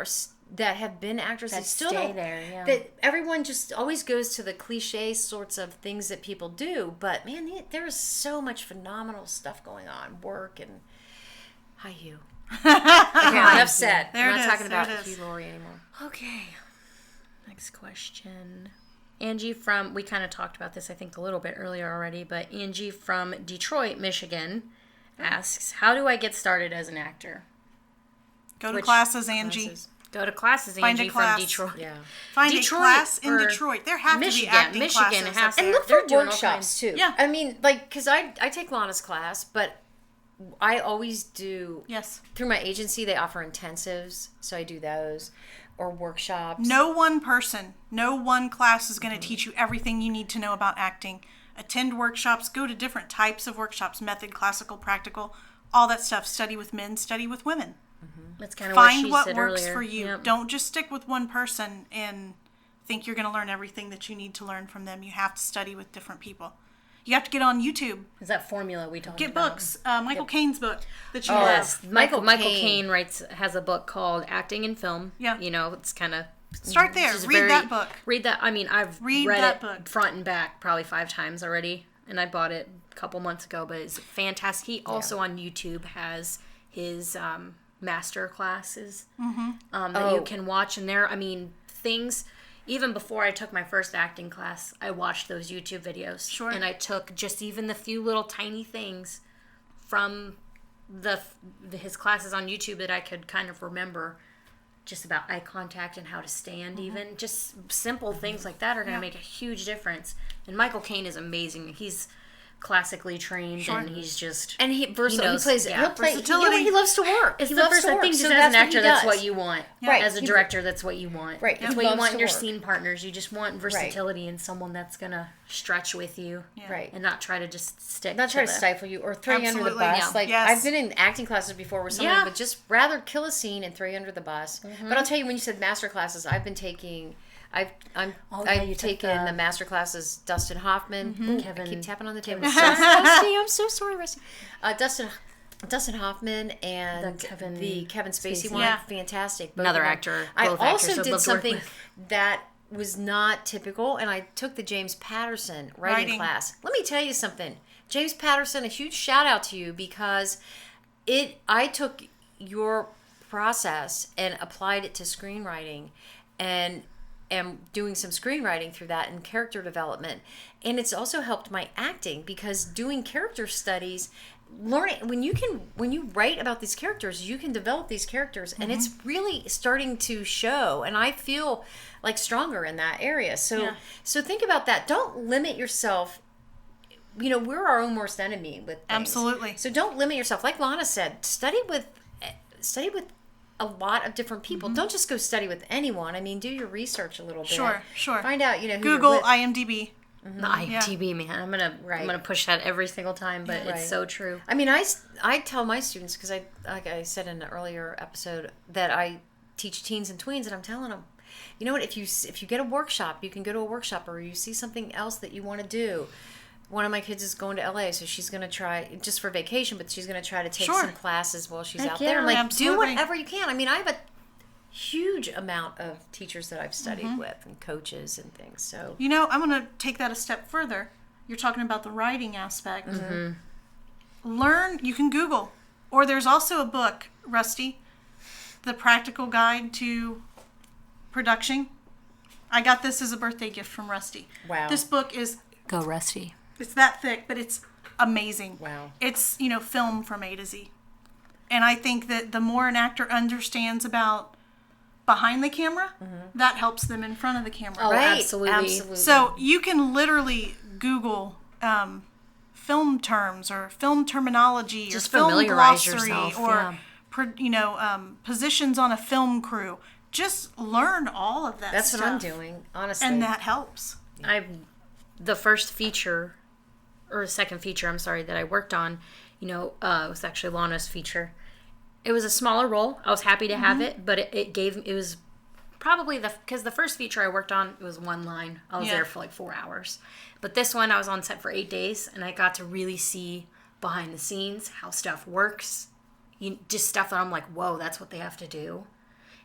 Speaker 3: have been actors that still
Speaker 4: stay
Speaker 3: don't,
Speaker 4: there, yeah.
Speaker 3: that everyone just always goes to the cliche sorts of things that people do. But man, there's so much phenomenal stuff going on. Work and hi Hugh. Okay, enough said.
Speaker 2: There
Speaker 3: I'm
Speaker 2: it
Speaker 3: not
Speaker 2: is,
Speaker 3: talking
Speaker 2: there
Speaker 3: about
Speaker 2: it is.
Speaker 3: Hugh Laurie anymore.
Speaker 4: Okay. Next question. Angie we kind of talked about this, I think, a little bit earlier already, but Angie from Detroit, Michigan asks, how do I get started as an actor?
Speaker 2: Go to
Speaker 4: Which
Speaker 2: classes, Angie.
Speaker 3: Classes.
Speaker 4: Go to classes,
Speaker 2: Find a
Speaker 4: Angie
Speaker 2: class.
Speaker 4: from Detroit.
Speaker 3: Yeah.
Speaker 2: Find
Speaker 4: Detroit
Speaker 2: a class in
Speaker 4: or
Speaker 2: Detroit. There have
Speaker 4: Michigan.
Speaker 2: to be acting
Speaker 4: Michigan
Speaker 2: classes.
Speaker 4: has
Speaker 2: up
Speaker 4: to-
Speaker 3: And
Speaker 2: there.
Speaker 3: look
Speaker 4: They're
Speaker 3: for
Speaker 4: doing all
Speaker 3: workshops
Speaker 4: kinds.
Speaker 3: too.
Speaker 2: Yeah.
Speaker 3: I mean, like, because I take Lana's class, but I always do.
Speaker 2: Yes.
Speaker 3: Through my agency, they offer intensives, so I do those, or workshops.
Speaker 2: No one class is going to teach you everything you need to know about acting. Attend workshops, go to different types of workshops, method, classical, practical, all that stuff. Study with men, study with women.
Speaker 4: That's kind of what
Speaker 2: Find
Speaker 4: she
Speaker 2: what
Speaker 4: said
Speaker 2: works
Speaker 4: earlier.
Speaker 2: for you.
Speaker 4: Yep.
Speaker 2: Don't just stick with one person and think you're going to learn everything that you need to learn from them. You have to study with different people. You have to get on YouTube.
Speaker 4: Is that formula we talked
Speaker 2: Get
Speaker 4: about?
Speaker 2: books. Michael Caine's book that you
Speaker 4: Yes,
Speaker 2: love.
Speaker 4: Michael
Speaker 3: Caine.
Speaker 4: Caine has a book called Acting in Film.
Speaker 2: Yeah.
Speaker 4: You know, it's kind of
Speaker 2: Start there. Read that book.
Speaker 4: Read that. I mean, I've
Speaker 2: Read
Speaker 4: read
Speaker 2: that
Speaker 4: it
Speaker 2: book.
Speaker 4: front and back probably 5 times already, and I bought it a couple months ago. But it's fantastic. He also on YouTube has his master classes that you can watch, and there. I mean, things. Even before I took my first acting class, I watched those YouTube videos.
Speaker 2: Sure.
Speaker 4: And I took just even the few little tiny things from his classes on YouTube that I could kind of remember, just about eye contact and how to stand. Even just simple things like that are going to make a huge difference. And Michael Caine is amazing. He's classically trained, and he's just
Speaker 3: And he plays.
Speaker 4: yeah.
Speaker 3: He'll play.
Speaker 2: Versatility.
Speaker 3: He loves to work.
Speaker 4: It's
Speaker 3: he
Speaker 4: the
Speaker 3: loves
Speaker 4: first
Speaker 3: to
Speaker 4: I
Speaker 3: work.
Speaker 4: think
Speaker 3: So
Speaker 4: just as
Speaker 3: that's
Speaker 4: an
Speaker 3: what he
Speaker 4: actor, that's
Speaker 3: does.
Speaker 4: what you want.
Speaker 3: Right.
Speaker 4: As a
Speaker 3: He-
Speaker 4: director, that's what you want.
Speaker 3: Right.
Speaker 4: That's
Speaker 3: He
Speaker 4: what you
Speaker 3: loves
Speaker 4: want
Speaker 3: to
Speaker 4: in your
Speaker 3: work.
Speaker 4: scene partners. You just want versatility in someone that's gonna stretch with you,
Speaker 3: Right.
Speaker 4: and not try to just stick.
Speaker 3: Not try to
Speaker 4: the-
Speaker 3: stifle you or throw you under the
Speaker 2: Absolutely,
Speaker 3: bus.
Speaker 2: yeah.
Speaker 3: Like
Speaker 2: Yes.
Speaker 3: I've been in acting classes before where someone
Speaker 4: Yeah.
Speaker 3: would just rather kill a scene and throw you under the bus. But I'll tell you, when you said master classes, I've been taking. I've
Speaker 4: you took
Speaker 3: taken
Speaker 4: the-
Speaker 3: the master classes. Dustin Hoffman, Ooh,
Speaker 4: Kevin-
Speaker 3: I keep tapping on the table. Rusty, I'm so sorry, Rusty. Dustin Hoffman and
Speaker 4: The
Speaker 3: Kevin Spacey
Speaker 4: Spacey.
Speaker 3: one,
Speaker 2: Yeah.
Speaker 3: fantastic. Both
Speaker 4: Another
Speaker 3: of them.
Speaker 4: actor,
Speaker 3: I
Speaker 4: both actors
Speaker 3: also
Speaker 4: I'd
Speaker 3: did
Speaker 4: love to work
Speaker 3: something
Speaker 4: with.
Speaker 3: that was not typical, and I took the James Patterson writing class. Let me tell you something, James Patterson. A huge shout out to you, because I took your process and applied it to screenwriting, and am doing some screenwriting through that and character development. And it's also helped my acting, because doing character studies, learning when you write about these characters, you can develop these characters, and it's really starting to show, and I feel like stronger in that area. So think about that. Don't limit yourself. You know, we're our own worst enemy with things.
Speaker 2: Absolutely.
Speaker 3: So don't limit yourself. Like Lana said, study with a lot of different people. Don't just go study with anyone. I mean, do your research a little bit.
Speaker 2: Sure.
Speaker 3: Find out, who
Speaker 2: Google,
Speaker 3: you're with.
Speaker 2: IMDb.
Speaker 4: The IMDb, man. I'm gonna push that every single time, but
Speaker 3: Right.
Speaker 4: it's so true.
Speaker 3: I mean, I tell my students, because like I said in an earlier episode, that I teach teens and tweens, and I'm telling them, you know what? If you get a workshop, you can go to a workshop, or you see something else that you want to do. One of my kids is going to LA, so she's going to try, just for vacation, but she's going to try to take some classes while she's out there. I'm like, do whatever you can. I mean, I have a huge amount of teachers that I've studied with, and coaches and things. So
Speaker 2: You know, I'm going to take that a step further. You're talking about the writing aspect. Learn, you can Google. Or there's also a book, Rusty, The Practical Guide to Production. I got this as a birthday gift from Rusty.
Speaker 3: Wow.
Speaker 2: This book is,
Speaker 4: Go Rusty.
Speaker 2: it's that thick, but it's amazing.
Speaker 3: Wow.
Speaker 2: It's, film from A to Z. And I think that the more an actor understands about behind the camera, that helps them in front of the camera.
Speaker 4: Oh,
Speaker 3: Right.
Speaker 4: absolutely.
Speaker 2: So you can literally Google film terms or film terminology
Speaker 4: Just
Speaker 2: or film
Speaker 4: familiarize
Speaker 2: glossary
Speaker 4: yourself,
Speaker 2: or
Speaker 4: yeah.
Speaker 2: positions on a film crew. Just learn all of that
Speaker 3: That's
Speaker 2: stuff.
Speaker 3: what I'm doing, honestly.
Speaker 2: And that helps.
Speaker 4: The first feature, or second feature, I'm sorry, that I worked on, it was actually Lana's feature. It was a smaller role. I was happy to have it, but it was probably because the first feature I worked on, it was one line. I was there for like 4 hours. But this one, I was on set for 8 days, and I got to really see behind the scenes how stuff works. Just stuff that I'm like, whoa, that's what they have to do.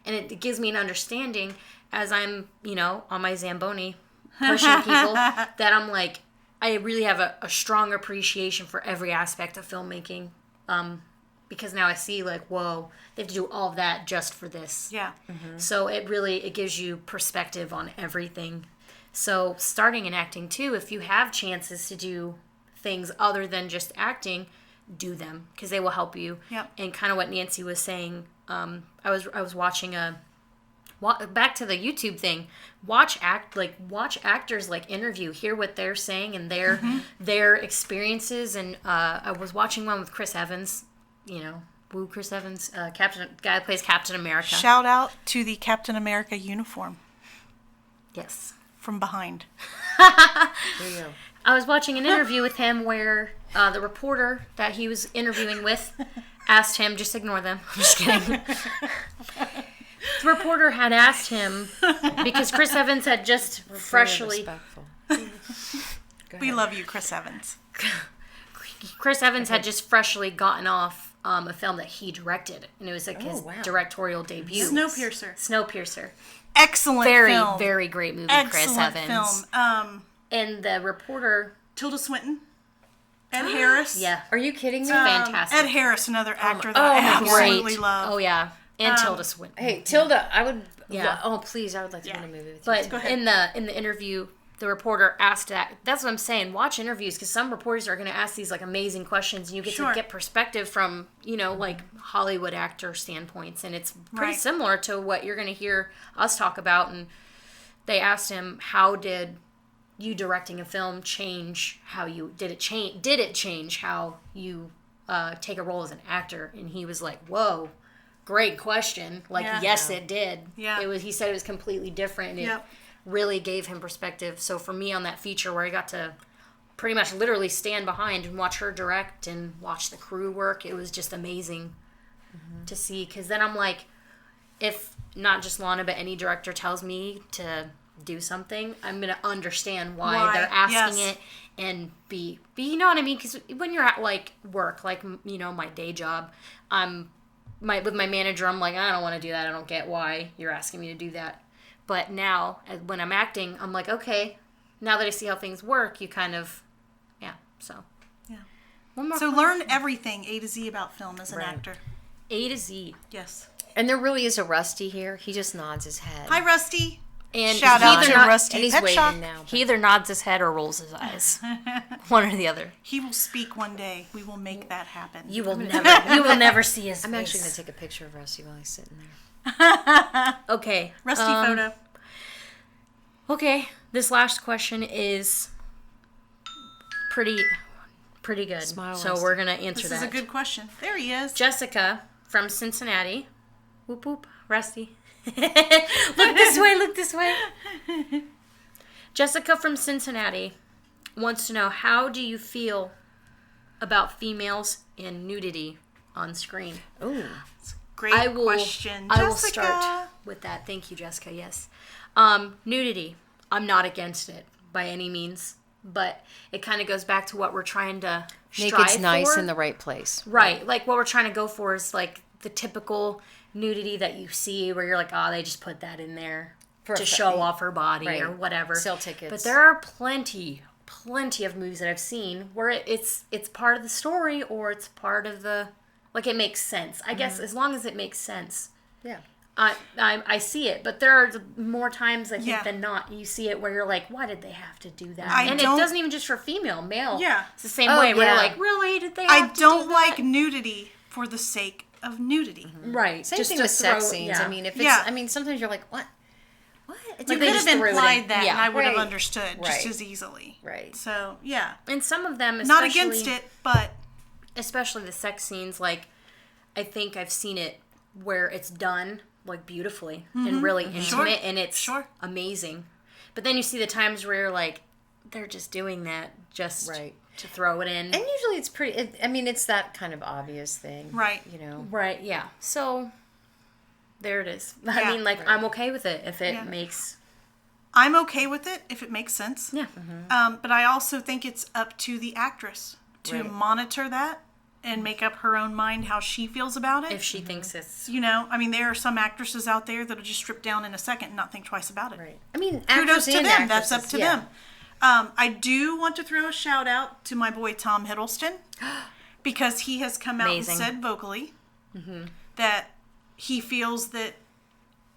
Speaker 4: And it gives me an understanding as I'm, on my Zamboni pushing people that I'm like, I really have a strong appreciation for every aspect of filmmaking. Because now I see like, whoa, they have to do all of that just for this.
Speaker 2: Yeah.
Speaker 4: So it gives you perspective on everything. So starting in acting too, if you have chances to do things other than just acting, do them because they will help you.
Speaker 2: Yep.
Speaker 4: And kind of what Nancy was saying, I was watching back to the YouTube thing. Watch actors like interview, hear what they're saying and their experiences. And I was watching one with Chris Evans. Chris Evans, guy that plays Captain America.
Speaker 2: Shout out to the Captain America uniform
Speaker 4: Yes.
Speaker 2: from behind.
Speaker 3: There you go.
Speaker 4: I was watching an interview with him where the reporter that he was interviewing with asked him, just ignore them. I'm just kidding. The reporter had asked him, because Chris Evans had just freshly...
Speaker 3: Respectful.
Speaker 2: We love you, Chris Evans.
Speaker 4: Chris Evans had just freshly gotten off a film that he directed, and it was like his directorial debut. Snowpiercer.
Speaker 2: Excellent
Speaker 4: Very,
Speaker 2: film.
Speaker 4: very great movie,
Speaker 2: Excellent
Speaker 4: Chris Evans.
Speaker 2: film.
Speaker 4: And the reporter...
Speaker 2: Tilda Swinton. Ed Harris.
Speaker 4: Yeah.
Speaker 3: Are you kidding me?
Speaker 4: Fantastic.
Speaker 2: Ed Harris, another actor that I absolutely love.
Speaker 4: Oh, yeah. And Tilda Swinton.
Speaker 3: Hey, Tilda, I would...
Speaker 4: Yeah.
Speaker 3: Oh, please, I would like to be in a movie with you.
Speaker 4: But
Speaker 2: Go ahead.
Speaker 4: in the interview, the reporter asked that. That's what I'm saying. Watch interviews because some reporters are going to ask these like amazing questions, and you get to get perspective from like Hollywood actor standpoints, and it's pretty similar to what you're going to hear us talk about. And they asked him, "How did you directing a film change how you did it change how you take a role as an actor?" And he was like, "Whoa." Great question. Yes, it did.
Speaker 2: Yeah.
Speaker 4: He said it was completely different. And it really gave him perspective. So for me on that feature where I got to pretty much literally stand behind and watch her direct and watch the crew work, it was just amazing to see. Because then I'm like, if not just Lana, but any director tells me to do something, I'm going to understand why they're asking it and be, you know what I mean? Because when you're at like work, like, my day job, with my manager, I'm like, I don't want to do that. I don't get why you're asking me to do that. But now, when I'm acting, I'm like, okay, now that I see how things work, you kind of, so.
Speaker 2: Yeah.
Speaker 4: One more
Speaker 2: So
Speaker 4: question.
Speaker 2: learn everything A to Z about film as an actor.
Speaker 4: A to Z.
Speaker 2: Yes.
Speaker 3: And there really is a Rusty here. He just nods his head.
Speaker 2: Hi, Rusty.
Speaker 4: And
Speaker 2: Shout out to
Speaker 3: And
Speaker 2: Rusty
Speaker 3: he's
Speaker 2: Pet
Speaker 3: waving
Speaker 2: Shop.
Speaker 3: now.
Speaker 4: he either nods his head or rolls his eyes. One or the other.
Speaker 2: He will speak one day. We will make that happen.
Speaker 4: You will never see his
Speaker 3: I'm
Speaker 4: face.
Speaker 3: actually going to take a picture of Rusty while he's sitting there.
Speaker 4: Okay.
Speaker 2: Rusty photo.
Speaker 4: Okay. This last question is pretty good.
Speaker 3: Smile,
Speaker 4: so
Speaker 3: Rusty.
Speaker 4: we're going to answer
Speaker 2: This
Speaker 4: that.
Speaker 2: is a good question. There he is.
Speaker 4: Jessica from Cincinnati. Whoop whoop. Rusty. Look this way. Jessica from Cincinnati wants to know, how do you feel about females and nudity on screen?
Speaker 3: Ooh.
Speaker 2: Great question.
Speaker 4: I will
Speaker 2: Jessica.
Speaker 4: start with that. Thank you, Jessica. Yes. Nudity. I'm not against it by any means, but it kind of goes back to what we're trying to strive
Speaker 3: Naked's nice
Speaker 4: for.
Speaker 3: in the right place.
Speaker 4: Right. Like what we're trying to go for is like the typical nudity that you see where you're like, oh, they just put that in there to show off her body or whatever.
Speaker 3: Sell tickets.
Speaker 4: But there are plenty of movies that I've seen where it's part of the story or it's part of the, like, it makes sense. I guess as long as it makes sense.
Speaker 3: Yeah.
Speaker 4: I see it, but there are more times I think
Speaker 2: Yeah.
Speaker 4: than not you see it where you're like, why did they have to do that? And
Speaker 2: don't-
Speaker 4: it doesn't even just for female, male.
Speaker 2: Yeah.
Speaker 4: It's the same
Speaker 3: Oh,
Speaker 4: way where
Speaker 3: yeah.
Speaker 4: you're like, really? Did they
Speaker 2: I
Speaker 4: have to
Speaker 2: don't
Speaker 4: do
Speaker 2: like
Speaker 4: that?
Speaker 2: nudity for the sake of nudity.
Speaker 4: Right.
Speaker 3: Same
Speaker 4: just
Speaker 3: thing
Speaker 4: to
Speaker 3: with sex
Speaker 4: throw-
Speaker 3: scenes.
Speaker 4: yeah.
Speaker 3: I mean, if it's,
Speaker 2: Yeah.
Speaker 3: I mean, sometimes you're like, what? It's
Speaker 2: You
Speaker 4: Like, they
Speaker 2: could
Speaker 4: just
Speaker 2: have
Speaker 4: threw it in.
Speaker 2: implied that,
Speaker 4: Yeah.
Speaker 2: and I would have
Speaker 3: Right.
Speaker 2: understood just
Speaker 3: Right.
Speaker 2: as easily.
Speaker 3: Right.
Speaker 2: So, yeah.
Speaker 4: And some of them,
Speaker 2: Not
Speaker 4: especially,
Speaker 2: against it, but
Speaker 4: especially the sex scenes, like, I think I've seen it where it's done, like, beautifully and really intimate,
Speaker 2: Sure.
Speaker 4: and it's
Speaker 2: Sure.
Speaker 4: amazing. But then you see the times where you're like, they're just doing that just
Speaker 3: Right.
Speaker 4: to throw it in.
Speaker 3: And usually it's pretty, I mean, it's that kind of obvious thing.
Speaker 2: Right.
Speaker 3: You know?
Speaker 4: Right, yeah. So, there it is.
Speaker 2: Yeah.
Speaker 4: I mean, like, I'm okay with it if it
Speaker 2: Yeah.
Speaker 4: makes...
Speaker 2: I'm okay with it if it makes sense.
Speaker 4: Yeah.
Speaker 2: But I also think it's up to the actress to
Speaker 3: Right.
Speaker 2: monitor that and make up her own mind how she feels about it.
Speaker 4: If she thinks it's...
Speaker 2: You know, I mean, there are some actresses out there that'll just strip down in a second and not think twice about it.
Speaker 3: Right. I mean,
Speaker 2: Kudos
Speaker 3: actors
Speaker 2: to
Speaker 3: and
Speaker 2: them. That's up
Speaker 3: actresses,
Speaker 2: to
Speaker 3: yeah.
Speaker 2: them. I do want to throw a shout out to my boy Tom Hiddleston because he has come out
Speaker 4: Amazing.
Speaker 2: and said vocally that he feels that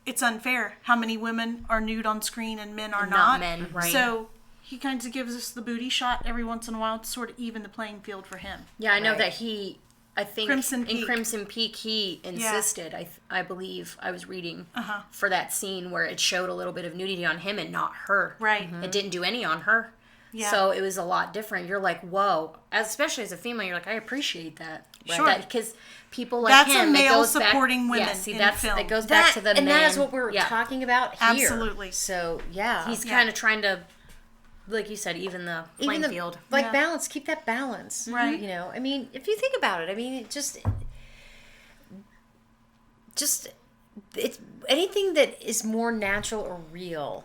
Speaker 2: it's unfair how many women are nude on screen and men are
Speaker 4: And not
Speaker 2: not.
Speaker 4: men, right.
Speaker 2: So he kind of gives us the booty shot every once in a while to sort of even the playing field for him.
Speaker 4: Yeah, I know
Speaker 3: Right.
Speaker 4: that he... I think
Speaker 2: Crimson
Speaker 4: in
Speaker 2: Peak.
Speaker 4: Crimson Peak he insisted, I believe, I was reading, for that scene where it showed a little bit of nudity on him and not her.
Speaker 2: Right.
Speaker 4: It didn't do any on her.
Speaker 2: Yeah.
Speaker 4: So it was a lot different. You're like, whoa. Especially as a female, you're like, I appreciate that.
Speaker 2: Sure.
Speaker 4: Because people like
Speaker 2: That's a
Speaker 4: him, it
Speaker 2: male
Speaker 4: goes back-
Speaker 2: supporting women
Speaker 4: yeah, see,
Speaker 2: in
Speaker 4: that's,
Speaker 2: film.
Speaker 4: it goes back to the
Speaker 3: and
Speaker 4: men.
Speaker 3: that is what we're
Speaker 4: Yeah.
Speaker 3: talking about here.
Speaker 2: Absolutely.
Speaker 3: So, yeah.
Speaker 4: He's
Speaker 2: Yeah.
Speaker 4: kind of trying to, like you said, even the playing field.
Speaker 3: Like,
Speaker 2: Yeah.
Speaker 3: balance, keep that balance.
Speaker 2: Right.
Speaker 3: You know, I mean, if you think about it, I mean, it's anything that is more natural or real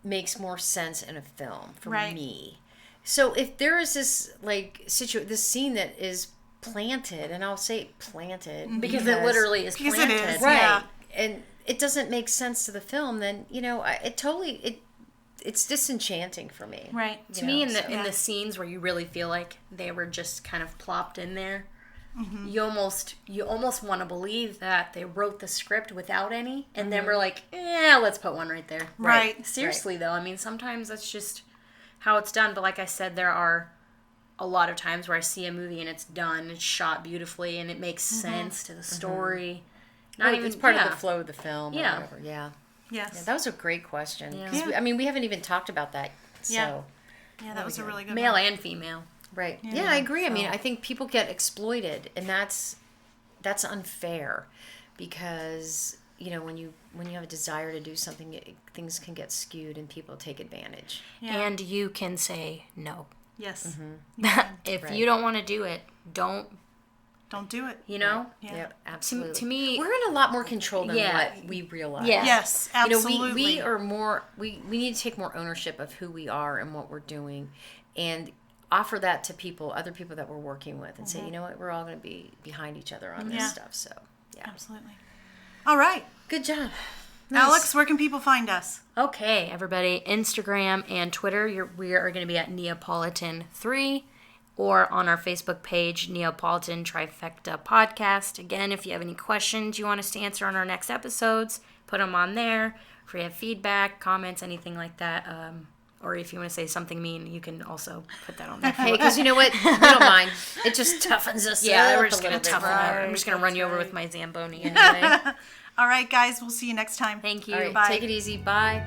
Speaker 3: makes more sense in a film for
Speaker 2: Right.
Speaker 3: me. So if there is this this scene that is planted, and I'll say planted
Speaker 4: Because it literally is
Speaker 2: Because it
Speaker 4: planted.
Speaker 2: is.
Speaker 3: right,
Speaker 2: Yeah.
Speaker 3: and it doesn't make sense to the film, then it's disenchanting for me.
Speaker 2: Right.
Speaker 3: You
Speaker 4: To me,
Speaker 3: know, so-
Speaker 4: in the scenes where you really feel like they were just kind of plopped in there, you almost want to believe that they wrote the script without any, and then we're like, let's put one right there.
Speaker 2: Right.
Speaker 4: Seriously though, I mean, sometimes that's just how it's done. But like I said, there are a lot of times where I see a movie and it's done, it's shot beautifully, and it makes sense to the story. Not even
Speaker 3: it's part
Speaker 4: yeah.
Speaker 3: of the flow of the film.
Speaker 4: Yeah.
Speaker 3: Or whatever. Yeah.
Speaker 2: Yes.
Speaker 3: Yeah, that was a great question.
Speaker 4: Yeah.
Speaker 3: 'Cause
Speaker 2: Yeah.
Speaker 3: we haven't even talked about that. So,
Speaker 2: Yeah. Yeah, that was a really good
Speaker 4: male
Speaker 2: one.
Speaker 4: and female.
Speaker 3: right. Yeah, I agree. I mean, I think people get exploited, and that's unfair, because when you have a desire to do something, things can get skewed and people take advantage.
Speaker 2: Yeah.
Speaker 4: And you can say no.
Speaker 2: Yes.
Speaker 4: If
Speaker 3: Right.
Speaker 4: you don't want to do it, don't.
Speaker 2: Don't do it.
Speaker 4: You know.
Speaker 2: Yeah.
Speaker 3: Yep, absolutely.
Speaker 4: To me,
Speaker 3: we're in a lot more control than
Speaker 4: Yeah.
Speaker 3: what we realize.
Speaker 4: Yeah.
Speaker 2: Yes, absolutely.
Speaker 3: we are more. We need to take more ownership of who we are and what we're doing, and offer that to other people that we're working with, and say, you know what, we're all going to be behind each other on this
Speaker 2: Yeah.
Speaker 3: stuff. So, yeah,
Speaker 2: Absolutely. All right.
Speaker 3: good job,
Speaker 2: Alex, where can people find us?
Speaker 4: okay, everybody, Instagram and Twitter, we are going to be at Neapolitan 3, or on our Facebook page, Neapolitan Trifecta Podcast. Again, if you have any questions you want us to answer on our next episodes, put them on there. If you have feedback, comments, anything like that, or if you want to say something mean, you can also put that on there.
Speaker 3: Hey, because you know what, we don't mind. It just toughens us.
Speaker 4: Yeah,
Speaker 3: up
Speaker 4: we're
Speaker 3: a
Speaker 4: just going to
Speaker 3: little bit.
Speaker 4: toughen it. I'm just going to run you over with my Zamboni anyway.
Speaker 2: All right, guys. We'll see you next time.
Speaker 4: Thank you.
Speaker 3: All right,
Speaker 2: Bye.
Speaker 3: take it easy. Bye.